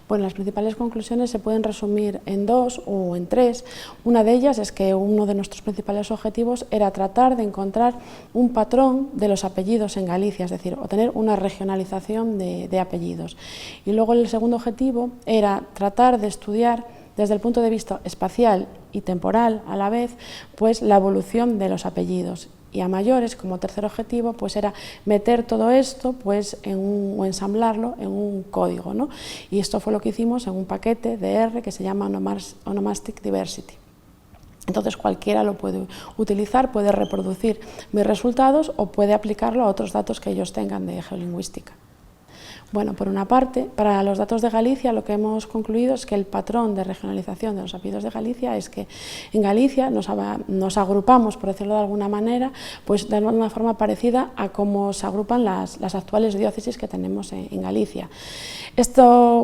Bueno, las principales conclusiones se pueden resumir en dos o en tres. Una de ellas es que uno de nuestros principales objetivos era tratar de encontrar un patrón de los apellidos en Galicia, es decir, obtener una regionalización de apellidos. Y luego el segundo objetivo era tratar de estudiar desde el punto de vista espacial y temporal a la vez, pues la evolución de los apellidos. Y a mayores, como tercer objetivo, pues era meter todo esto pues, o ensamblarlo en un código, ¿no? Y esto fue lo que hicimos en un paquete de R que se llama Onomastic Diversity. Entonces cualquiera lo puede utilizar, puede reproducir mis resultados o puede aplicarlo a otros datos que ellos tengan de geolingüística. Bueno, por una parte, para los datos de Galicia lo que hemos concluido es que el patrón de regionalización de los apellidos de Galicia es que en Galicia nos agrupamos, por decirlo de alguna manera, pues de una forma parecida a cómo se agrupan las actuales diócesis que tenemos en Galicia. Esta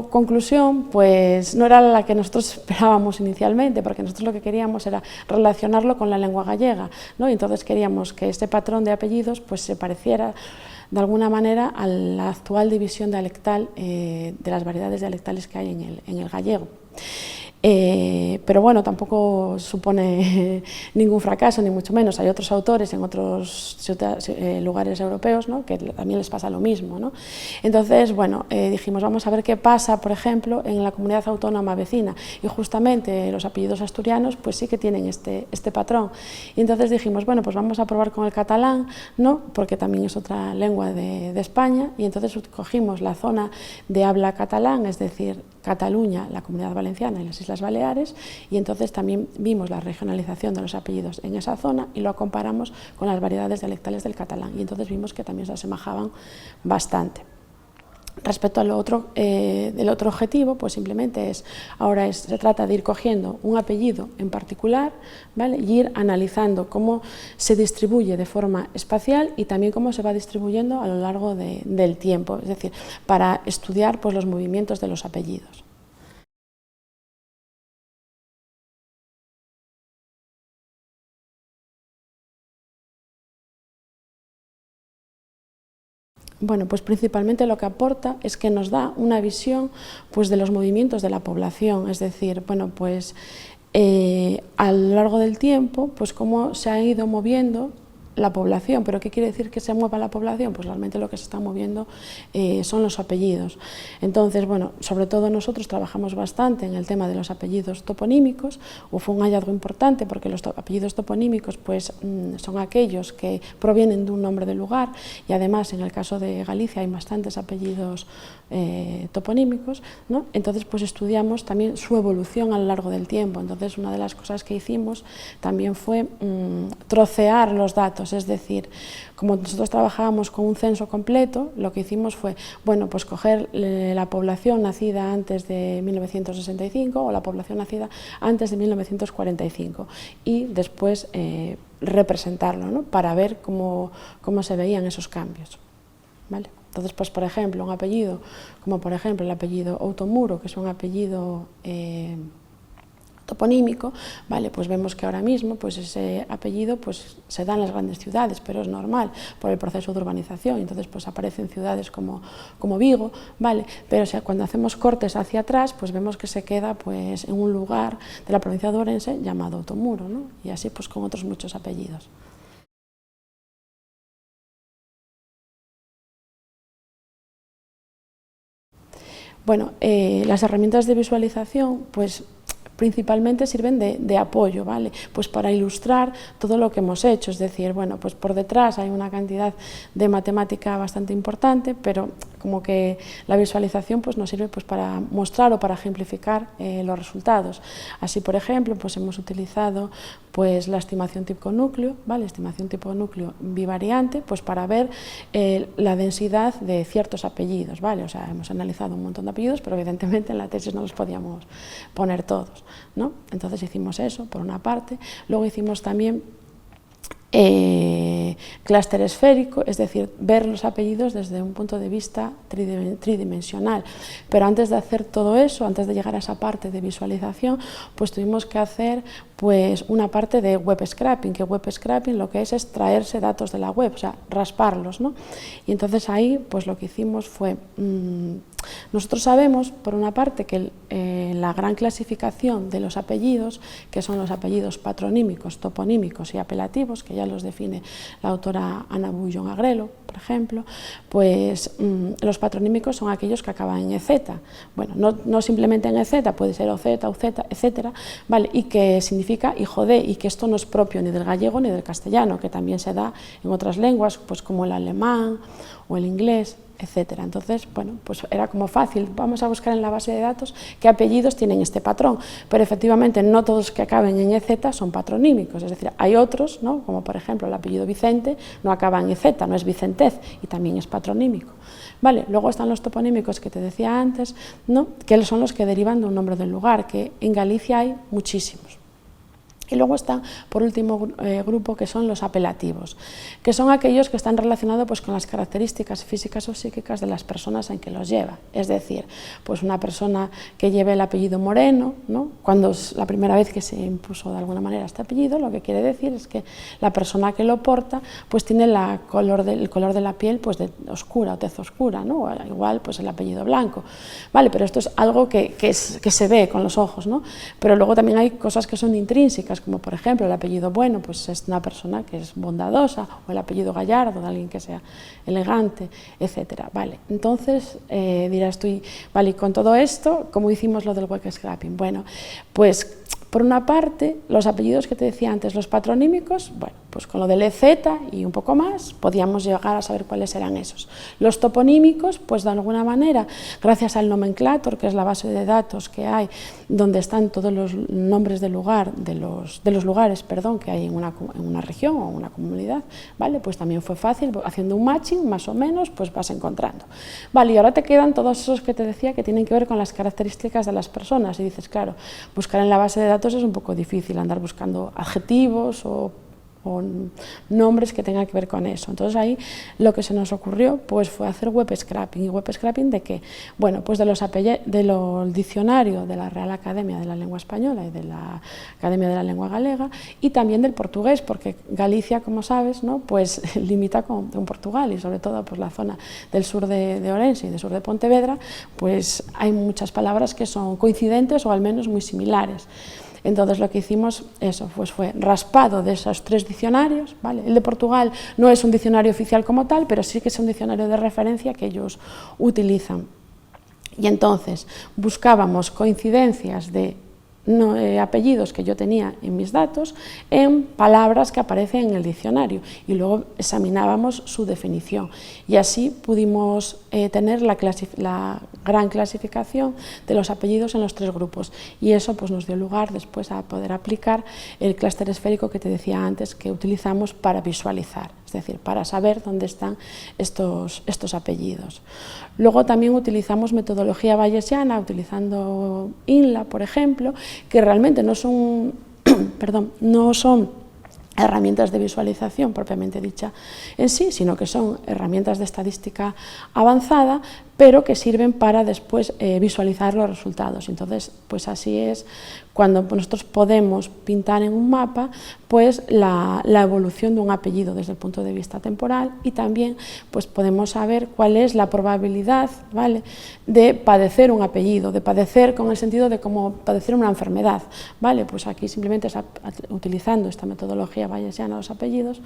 conclusión pues no era la que nosotros esperábamos inicialmente, porque nosotros lo que queríamos era relacionarlo con la lengua gallega, ¿no? Y entonces queríamos que este patrón de apellidos pues se pareciera de alguna manera a la actual división dialectal de las variedades dialectales que hay en el gallego. Pero bueno, tampoco supone ningún fracaso, ni mucho menos. Hay otros autores en otros lugares europeos, ¿no?, que también les pasa lo mismo, ¿no? Entonces, bueno, dijimos, vamos a ver qué pasa, por ejemplo, en la comunidad autónoma vecina. Y justamente los apellidos asturianos, pues sí que tienen este patrón. Y entonces dijimos, bueno, pues vamos a probar con el catalán, ¿no?, porque también es otra lengua de España. Y entonces cogimos la zona de habla catalán, es decir, Cataluña, la Comunidad Valenciana y las Islas Baleares, y entonces también vimos la regionalización de los apellidos en esa zona y lo comparamos con las variedades dialectales del catalán, y entonces vimos que también se asemejaban bastante. Respecto al del otro objetivo, pues simplemente se trata de ir cogiendo un apellido en particular, ¿vale?, y ir analizando cómo se distribuye de forma espacial y también cómo se va distribuyendo a lo largo del tiempo, es decir, para estudiar pues, los movimientos de los apellidos. Bueno, pues principalmente lo que aporta es que nos da una visión pues, de los movimientos de la población, es decir, bueno, pues a lo largo del tiempo, pues cómo se ha ido moviendo la población. ¿Pero qué quiere decir que se mueva la población? Pues realmente lo que se está moviendo son los apellidos. Entonces, bueno, sobre todo nosotros trabajamos bastante en el tema de los apellidos toponímicos, o fue un hallazgo importante porque los apellidos toponímicos pues, son aquellos que provienen de un nombre de lugar, y además en el caso de Galicia hay bastantes apellidos toponímicos, ¿no? Entonces pues estudiamos también su evolución a lo largo del tiempo. Entonces una de las cosas que hicimos también fue trocear los datos, es decir, como nosotros trabajábamos con un censo completo, lo que hicimos fue, bueno, pues coger la población nacida antes de 1965 o la población nacida antes de 1945 y después representarlo, ¿no?, para ver cómo se veían esos cambios, ¿vale? Entonces, pues, por ejemplo, un apellido, como por ejemplo el apellido Outomuro, que es un apellido toponímico, ¿vale? Pues vemos que ahora mismo pues ese apellido pues, se da en las grandes ciudades, pero es normal por el proceso de urbanización, entonces pues aparecen ciudades como Vigo, ¿vale? Pero cuando hacemos cortes hacia atrás, pues vemos que se queda pues, en un lugar de la provincia de Ourense llamado Outomuro, ¿no? Y así pues con otros muchos apellidos. Bueno, las herramientas de visualización, pues principalmente sirven de apoyo, ¿vale? Pues para ilustrar todo lo que hemos hecho, es decir, bueno, pues por detrás hay una cantidad de matemática bastante importante, pero como que la visualización pues, nos sirve pues, para mostrar o para ejemplificar los resultados. Así, por ejemplo, pues hemos utilizado pues, la estimación tipo núcleo, ¿vale? Estimación tipo núcleo bivariante, pues para ver la densidad de ciertos apellidos, ¿vale? O sea, hemos analizado un montón de apellidos, pero evidentemente en la tesis no los podíamos poner todos, ¿no? Entonces hicimos eso, por una parte. Luego hicimos también clúster esférico, es decir, ver los apellidos desde un punto de vista tridimensional. Pero antes de hacer todo eso, antes de llegar a esa parte de visualización, pues tuvimos que hacer pues, una parte de web scraping, que web scraping lo que es traerse datos de la web, o sea, rasparlos, ¿no? Y entonces ahí pues lo que hicimos fue nosotros sabemos, por una parte, que la gran clasificación de los apellidos, que son los apellidos patronímicos, toponímicos y apelativos, que ya los define la autora Ana Bullón Agrelo, por ejemplo, pues los patronímicos son aquellos que acaban en EZ. Bueno, no simplemente en EZ, puede ser OZ, UZ, etcétera, ¿vale? Y que significa hijo de, y que esto no es propio ni del gallego ni del castellano, que también se da en otras lenguas, pues como el alemán o el inglés, etcétera. Entonces, bueno, pues era como fácil, vamos a buscar en la base de datos qué apellidos tienen este patrón, pero efectivamente no todos los que acaben en EZ son patronímicos, es decir, hay otros, ¿no? Como por ejemplo el apellido Vicente, no acaba en EZ, no es Vicentez, y también es patronímico. Vale, luego están los toponímicos que te decía antes, ¿no? Que son los que derivan de un nombre del lugar, que en Galicia hay muchísimos. Y luego está, por último, grupo, que son los apelativos, que son aquellos que están relacionados pues, con las características físicas o psíquicas de las personas en que los lleva. Es decir, pues una persona que lleve el apellido Moreno, ¿no? Cuando es la primera vez que se impuso de alguna manera este apellido, lo que quiere decir es que la persona que lo porta pues, tiene el color de la piel pues, oscura o tez oscura, ¿no? O igual pues, el apellido blanco. Vale, pero esto es algo que se ve con los ojos, ¿no? Pero luego también hay cosas que son intrínsecas, como por ejemplo el apellido Bueno, pues es una persona que es bondadosa, o el apellido Gallardo, de alguien que sea elegante, etcétera. Vale, entonces dirás tú, vale, y con todo esto, ¿cómo hicimos lo del web scraping? Bueno, pues por una parte, los apellidos que te decía antes, los patronímicos, bueno, pues con lo del EZ y un poco más, podíamos llegar a saber cuáles eran esos. Los toponímicos, pues de alguna manera, gracias al nomenclator, que es la base de datos que hay, donde están todos los nombres del lugar, de los lugares, perdón, que hay en una región o una comunidad, ¿vale? Pues también fue fácil, haciendo un matching, más o menos, pues vas encontrando. Vale, y ahora te quedan todos esos que te decía que tienen que ver con las características de las personas, y dices, claro, buscar en la base de datos es un poco difícil, andar buscando adjetivos o nombres que tengan que ver con eso. Entonces ahí lo que se nos ocurrió pues fue hacer web scraping. ¿Y web scraping de qué? Bueno, pues del diccionario de la Real Academia de la Lengua Española y de la Academia de la Lengua Galega, y también del portugués, porque Galicia, como sabes, ¿no? Pues limita con Portugal, y sobre todo pues la zona del sur de Orense y del sur de Pontevedra, pues hay muchas palabras que son coincidentes o al menos muy similares. Entonces lo que hicimos eso, pues fue raspado de esos 3 diccionarios, ¿vale? El de Portugal no es un diccionario oficial como tal, pero sí que es un diccionario de referencia que ellos utilizan. Y entonces buscábamos coincidencias de apellidos que yo tenía en mis datos en palabras que aparecen en el diccionario, y luego examinábamos su definición, y así pudimos tener la gran clasificación de los apellidos en los 3 grupos, y eso pues nos dio lugar después a poder aplicar el clúster esférico que te decía antes, que utilizamos para visualizar, es decir, para saber dónde están estos apellidos. Luego también utilizamos metodología bayesiana, utilizando INLA, por ejemplo, que realmente no son, no son herramientas de visualización propiamente dicha en sí, sino que son herramientas de estadística avanzada, pero que sirven para después visualizar los resultados. Entonces, pues así es cuando nosotros podemos pintar en un mapa pues la evolución de un apellido desde el punto de vista temporal, y también pues podemos saber cuál es la probabilidad, ¿vale?, de padecer un apellido, de padecer con el sentido de como padecer una enfermedad, ¿vale? Pues aquí simplemente utilizando esta metodología bayesiana de los apellidos,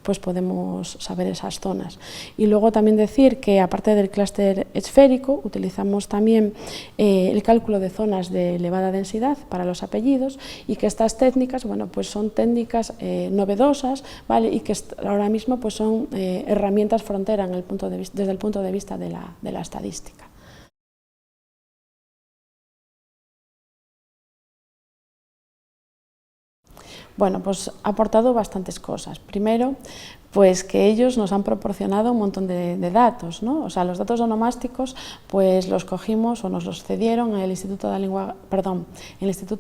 pues podemos saber esas zonas. Y luego también decir que aparte del clúster esférico utilizamos también el cálculo de zonas de elevada densidad para los apellidos, y que estas técnicas, bueno, pues son técnicas novedosas, ¿vale?, y que ahora mismo pues son herramientas frontera desde el punto de vista de la estadística. Bueno, pues ha aportado bastantes cosas. Primero, pues que ellos nos han proporcionado un montón de datos, ¿no? O sea, los datos onomásticos pues los cogimos o nos los cedieron en el Instituto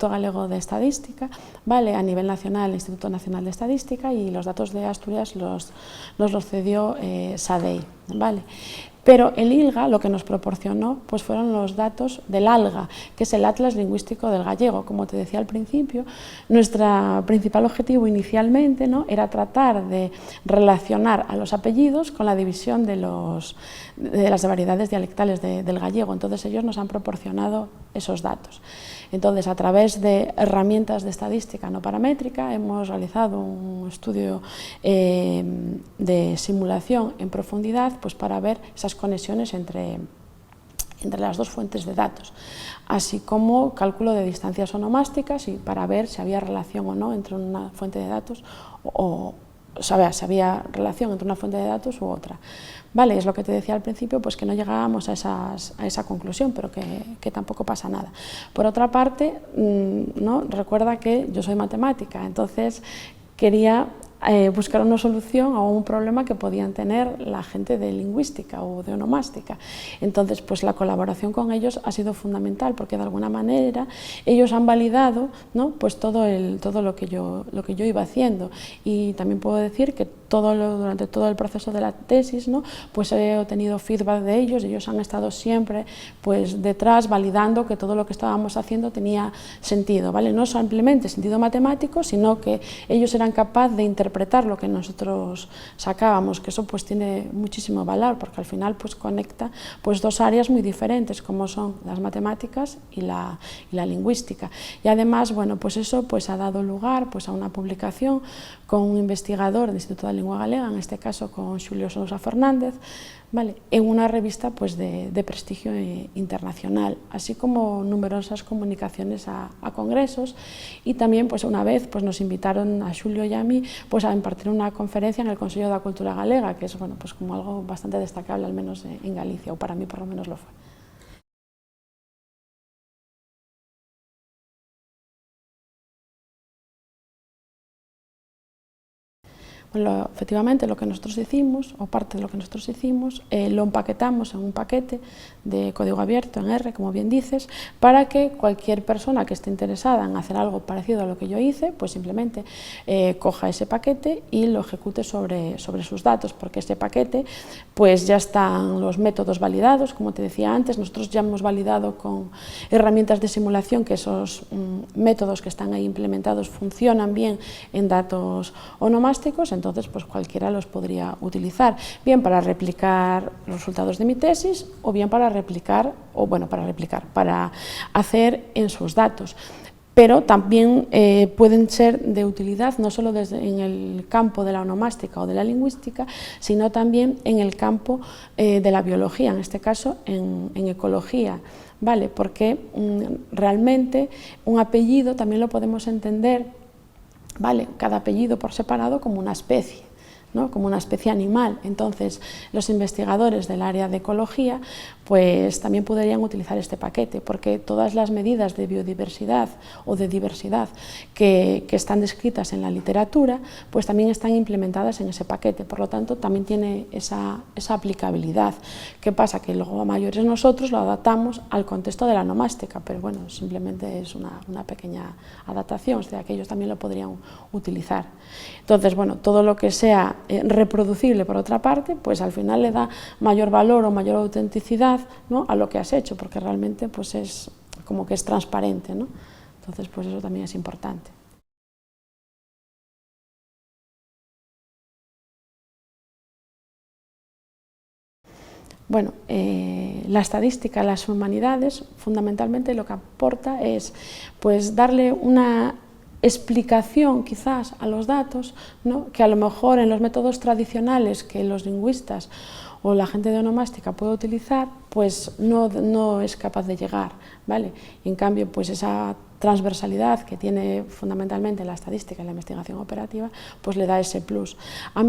Galego de Estadística, ¿vale?, a nivel nacional, el Instituto Nacional de Estadística, y los datos de Asturias nos los cedió SADEI, ¿vale? Pero el ILGA lo que nos proporcionó pues fueron los datos del ALGA, que es el Atlas Lingüístico del Gallego. Como te decía al principio, nuestro principal objetivo inicialmente, ¿no?, era tratar de relacionar a los apellidos con la división de las variedades dialectales del gallego. Entonces ellos nos han proporcionado esos datos. Entonces, a través de herramientas de estadística no paramétrica hemos realizado un estudio de simulación en profundidad pues para ver esas conexiones entre las dos fuentes de datos, así como cálculo de distancias onomásticas y para ver si había relación o no entre una fuente de datos o si había relación entre una fuente de datos u otra. Vale, es lo que te decía al principio, pues que no llegábamos a esa conclusión, pero que tampoco pasa nada. Por otra parte, ¿no?, recuerda que yo soy matemática, entonces quería buscar una solución a un problema que podían tener la gente de lingüística o de onomástica. Entonces, pues la colaboración con ellos ha sido fundamental, porque de alguna manera ellos han validado, ¿no?, pues todo lo que yo iba haciendo. Y también puedo decir que durante todo el proceso de la tesis, ¿no?, pues he obtenido feedback de ellos han estado siempre pues detrás validando que todo lo que estábamos haciendo tenía sentido, ¿vale? No simplemente sentido matemático, sino que ellos eran capaces de interpretar lo que nosotros sacábamos, que eso pues tiene muchísimo valor, porque al final pues conecta pues dos áreas muy diferentes, como son las matemáticas y la lingüística. Y además, bueno, pues eso pues ha dado lugar pues a una publicación con un investigador del Instituto de Lengua Galega, en este caso con Xulio Sousa Fernández, ¿vale?, en una revista pues de prestigio internacional, así como numerosas comunicaciones a congresos, y también pues una vez pues nos invitaron a Xulio y a mí pues a impartir una conferencia en el Consello de la Cultura Galega, que es, bueno, pues como algo bastante destacable, al menos en Galicia, o para mí por lo menos lo fue. Bueno, efectivamente, lo que nosotros hicimos, o parte de lo que nosotros hicimos, lo empaquetamos en un paquete de código abierto en R, como bien dices, para que cualquier persona que esté interesada en hacer algo parecido a lo que yo hice, pues simplemente coja ese paquete y lo ejecute sobre sus datos, porque ese paquete pues ya están los métodos validados, como te decía antes, nosotros ya hemos validado con herramientas de simulación que esos métodos que están ahí implementados funcionan bien en datos onomásticos. Entonces pues cualquiera los podría utilizar, bien para replicar los resultados de mi tesis o bien para para hacer en sus datos. Pero también pueden ser de utilidad no solo en el campo de la onomástica o de la lingüística, sino también en el campo de la biología, en este caso en ecología, ¿vale? Porque realmente un apellido también lo podemos entender, ¿vale?, cada apellido por separado como una especie, ¿no?, como una especie animal. Entonces, los investigadores del área de ecología pues también podrían utilizar este paquete, porque todas las medidas de biodiversidad o de diversidad que están descritas en la literatura, pues también están implementadas en ese paquete, por lo tanto también tiene esa aplicabilidad. ¿Qué pasa? Que luego a mayores nosotros lo adaptamos al contexto de la onomástica, pero bueno, simplemente es una pequeña adaptación, o sea que ellos también lo podrían utilizar. Entonces, bueno, todo lo que sea reproducible por otra parte, pues al final le da mayor valor o mayor autenticidad, ¿no?, a lo que has hecho, porque realmente pues es como que es transparente, ¿no? Entonces pues eso también es importante. Bueno, la estadística, las humanidades, fundamentalmente lo que aporta es pues darle una explicación quizás a los datos, ¿no?, que a lo mejor en los métodos tradicionales que los lingüistas o la gente de onomástica puede utilizar, pues no es capaz de llegar, ¿vale? Y en cambio, pues esa transversalidad que tiene fundamentalmente la estadística y la investigación operativa, pues le da ese plus. A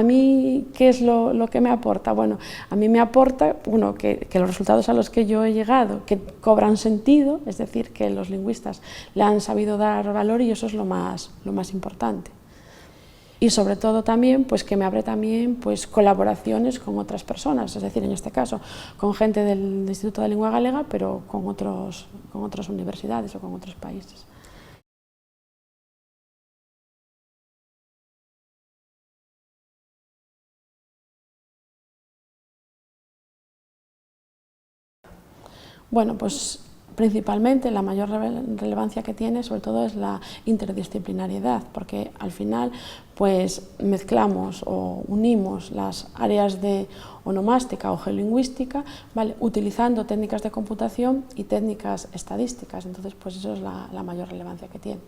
mí, ¿qué es lo que me aporta? Bueno, a mí me aporta que los resultados a los que yo he llegado, que cobran sentido, es decir, que los lingüistas le han sabido dar valor, y eso es lo más importante. Y sobre todo también pues que me abre también pues colaboraciones con otras personas, es decir, en este caso con gente del Instituto de Lengua Galega, pero con otras universidades o con otros países. Bueno, pues principalmente la mayor relevancia que tiene sobre todo es la interdisciplinariedad, porque al final pues mezclamos o unimos las áreas de onomástica o geolingüística, ¿vale?, utilizando técnicas de computación y técnicas estadísticas. Entonces pues eso es la mayor relevancia que tiene.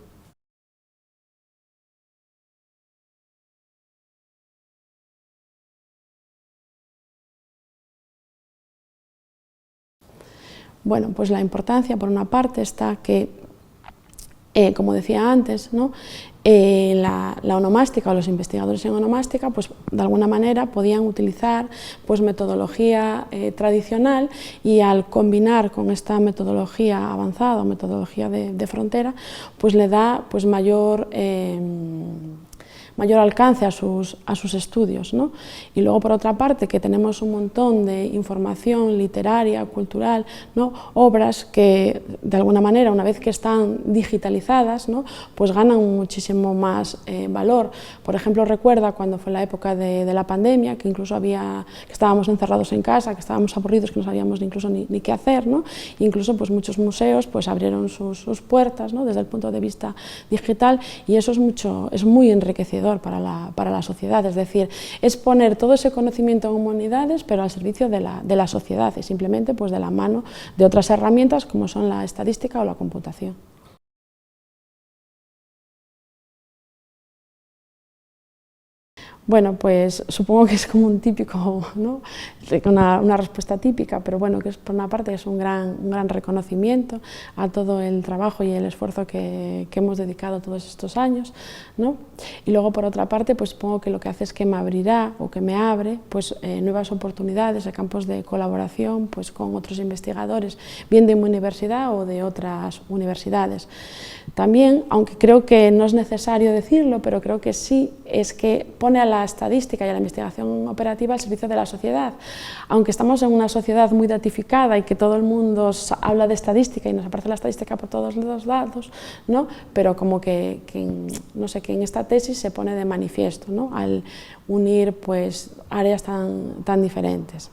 Bueno, pues la importancia, por una parte, está que, como decía antes, ¿no?, la onomástica o los investigadores en onomástica, pues de alguna manera podían utilizar pues metodología tradicional, y al combinar con esta metodología avanzada o metodología de frontera, pues le da pues mayor alcance a sus estudios, ¿no? Y luego, por otra parte, que tenemos un montón de información literaria, cultural, ¿no?, obras que de alguna manera, una vez que están digitalizadas, ¿no?, pues ganan muchísimo más valor. Por ejemplo, recuerda cuando fue la época de la pandemia, que incluso que estábamos encerrados en casa, que estábamos aburridos, que no sabíamos incluso ni qué hacer, ¿no? Incluso pues muchos museos pues abrieron sus puertas, ¿no?, desde el punto de vista digital, y eso es muy enriquecedor para la sociedad. Es decir, es poner todo ese conocimiento en humanidades, pero al servicio de la sociedad, y simplemente pues de la mano de otras herramientas como son la estadística o la computación. Bueno, pues supongo que es como un típico, ¿no?, una respuesta típica, pero bueno, que es, por una parte es un gran reconocimiento a todo el trabajo y el esfuerzo que hemos dedicado todos estos años, ¿no? Y luego, por otra parte, pues supongo que lo que hace es que me abrirá o que me abre pues nuevas oportunidades de campos de colaboración pues con otros investigadores, bien de mi universidad o de otras universidades. También, aunque creo que no es necesario decirlo, pero creo que sí, es que pone a la estadística y a la investigación operativa al servicio de la sociedad. Aunque estamos en una sociedad muy datificada y que todo el mundo habla de estadística y nos aparece la estadística por todos los lados, ¿no?, pero como no sé, que en esta tesis se pone de manifiesto, ¿no?, al unir pues áreas tan diferentes.